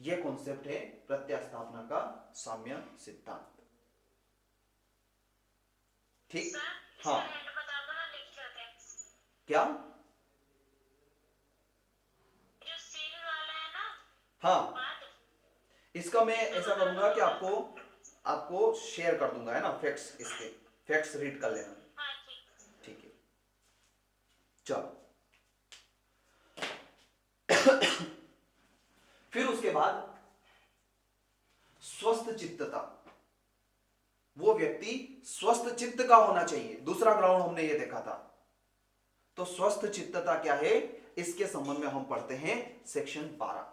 यह कॉन्सेप्ट है प्रत्यास्थापना का साम्य सिद्धांत। ठीक। हाँ, क्या? हाँ, इसका मैं ऐसा करूंगा कि आपको आपको शेयर कर दूंगा, है ना, फैक्ट्स, इसके फैक्ट्स रीड कर लेना। ठीक है, चलो। फिर उसके बाद स्वस्थ चित्तता, वो व्यक्ति स्वस्थ चित्त का होना चाहिए। दूसरा ग्राउंड हमने ये देखा था। तो स्वस्थ चित्तता क्या है, इसके संबंध में हम पढ़ते हैं सेक्शन 12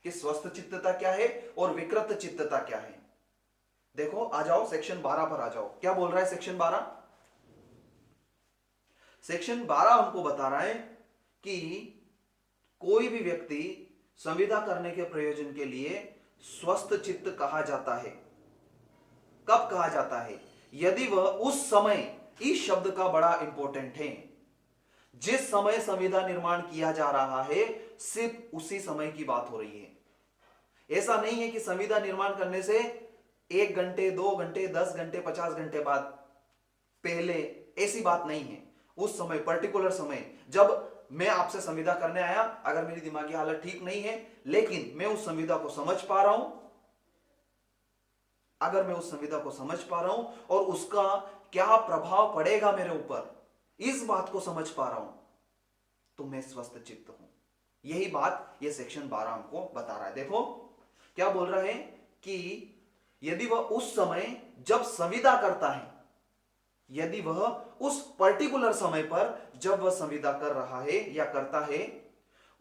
कि स्वस्थ चित्तता क्या है और विकृत चित्तता क्या है। देखो, आ जाओ सेक्शन 12 पर आ जाओ। क्या बोल रहा है सेक्शन 12? सेक्शन 12 हमको बता रहा है कि कोई भी व्यक्ति संविदा करने के प्रयोजन के लिए स्वस्थ चित्त कहा जाता है। कब कहा जाता है? यदि वह उस समय, इस शब्द का बड़ा इंपॉर्टेंट है, जिस समय संविदा निर्माण किया जा रहा है सिर्फ उसी समय की बात हो रही है। ऐसा नहीं है कि संविदा निर्माण करने से 1 घंटे, 2 घंटे, 10 घंटे, 50 घंटे बाद, पहले, ऐसी बात नहीं है। उस समय, पर्टिकुलर समय, जब मैं आपसे संविदा करने आया, अगर मेरी दिमागी हालत ठीक नहीं है लेकिन मैं उस संविदा को समझ पा रहा हूं, अगर मैं उस संविदा को समझ पा रहा हूं और उसका क्या प्रभाव पड़ेगा मेरे ऊपर, इस बात को समझ पा रहा हूं, तो मैं स्वस्थ चित्त हूं। यही बात ये सेक्शन 12 हमको बता रहा है। देखो क्या बोल रहा है कि यदि वह उस समय जब संविदा करता है, यदि वह उस पर्टिकुलर समय पर जब वह संविदा कर रहा है या करता है,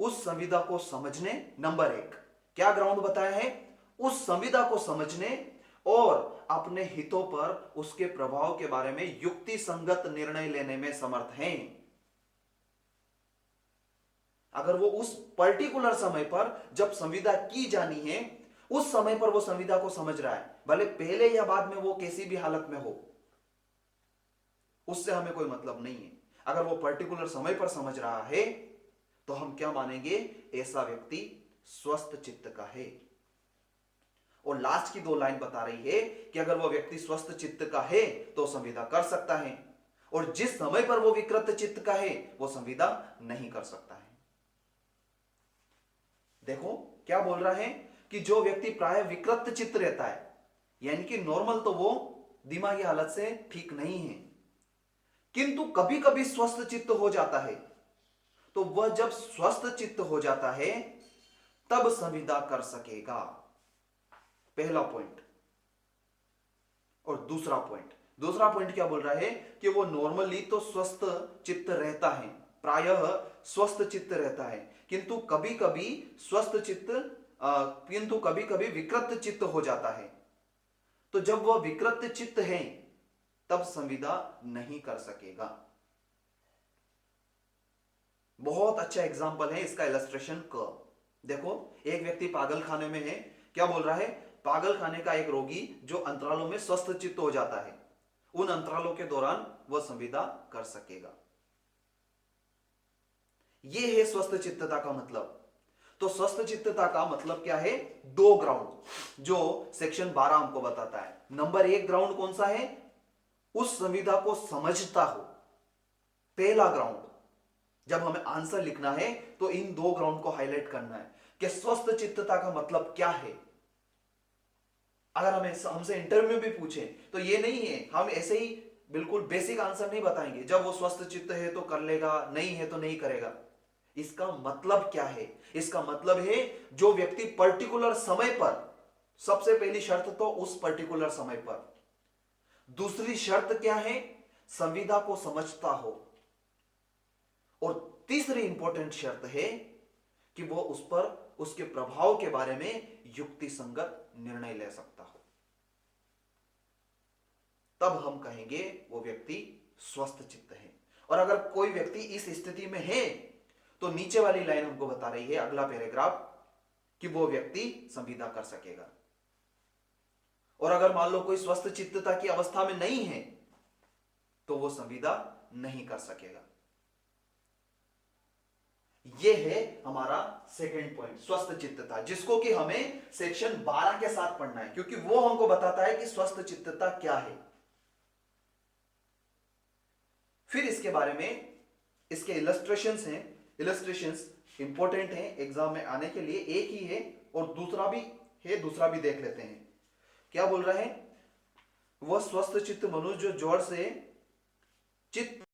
उस संविदा को समझने, नंबर 1 क्या ग्राउंड बताया है, उस संविदा को समझने और अपने हितों पर उसके प्रभाव के बारे में युक्ति संगत निर्णय लेने में समर्थ हैं। अगर वो उस पर्टिकुलर समय पर जब संविदा की जानी है, उस समय पर वो संविदा को समझ रहा है, भले पहले या बाद में वो किसी भी हालत में हो, उससे हमें कोई मतलब नहीं है। अगर वो पर्टिकुलर समय पर समझ रहा है तो हम क्या मानेंगे, ऐसा व्यक्ति स्वस्थ चित्त का है। और लास्ट की 2 लाइन बता रही है कि अगर वो व्यक्ति स्वस्थ चित्त का है तो संविदा कर सकता है, और जिस समय पर वो विकृत चित्त का है वो संविदा नहीं कर सकता है। देखो क्या बोल रहा है कि जो व्यक्ति प्राय विकृत चित्त रहता है, यानी कि नॉर्मल तो वो दिमागी हालत से ठीक नहीं है, किंतु कभी कभी स्वस्थ चित्त हो जाता है, तो वह जब स्वस्थ चित्त हो जाता है तब संविदा कर सकेगा। पहला पॉइंट। और दूसरा पॉइंट क्या बोल रहा है कि वो नॉर्मली तो स्वस्थ चित्त रहता है, प्रायः स्वस्थ चित्त रहता है, किंतु कभी कभी विकृत चित्त हो जाता है। तो जब वह विकृत चित्त है तब संविदा नहीं कर सकेगा। बहुत अच्छा एग्जांपल है इसका, इलस्ट्रेशन क। देखो एक व्यक्ति पागल खाने में है, क्या बोल रहा है, पागल खाने का एक रोगी जो अंतरालों में स्वस्थ चित्त हो जाता है, उन अंतरालों के दौरान वह संविदा कर सकेगा। यह है स्वस्थ चित्तता का मतलब। तो स्वस्थ चित्तता का मतलब क्या है, 2 ग्राउंड जो सेक्शन 12 हमको बताता है। नंबर 1 ग्राउंड कौन सा है, उस संविदा को समझता हो। पहला ग्राउंड, जब हमें आंसर लिखना है तो इन 2 ग्राउंड को हाईलाइट करना है कि स्वस्थ चित्तता का मतलब क्या है। अगर हमें हमसे इंटरव्यू में भी पूछे तो ये नहीं है हम ऐसे ही बिल्कुल बेसिक आंसर नहीं बताएंगे, जब वो स्वस्थ चित्त है तो कर लेगा, नहीं है तो नहीं करेगा। इसका मतलब क्या है, इसका मतलब है जो व्यक्ति पर्टिकुलर समय पर, सबसे पहली शर्त तो उस पर्टिकुलर समय पर, दूसरी शर्त क्या है, संविदा को समझता हो, और तीसरी इंपॉर्टेंट शर्त है कि वो उस पर, उसके प्रभाव के बारे में युक्ति संगत निर्णय ले सकता हो। तब हम कहेंगे वो व्यक्ति स्वस्थ चित्त है। और अगर कोई व्यक्ति इस स्थिति में है तो नीचे वाली लाइन हमको बता रही है, अगला पैराग्राफ, कि वो व्यक्ति संविदा कर सकेगा। और अगर मान लो कोई स्वस्थ चित्तता की अवस्था में नहीं है तो वो संविदा नहीं कर सकेगा। ये है हमारा सेकंड पॉइंट, स्वस्थ चित्तता, जिसको कि हमें सेक्शन 12 के साथ पढ़ना है, क्योंकि वो हमको बताता है कि स्वस्थ चित्तता क्या है। फिर इसके बारे में इसके इलस्ट्रेशंस हैं, इलस्ट्रेशंस इंपॉर्टेंट हैं एग्जाम में आने के लिए, एक ही है और दूसरा भी है, दूसरा भी देख लेते हैं। क्या बोल रहा है, वह स्वस्थ चित्त मनुष्य जो जोर से चित्त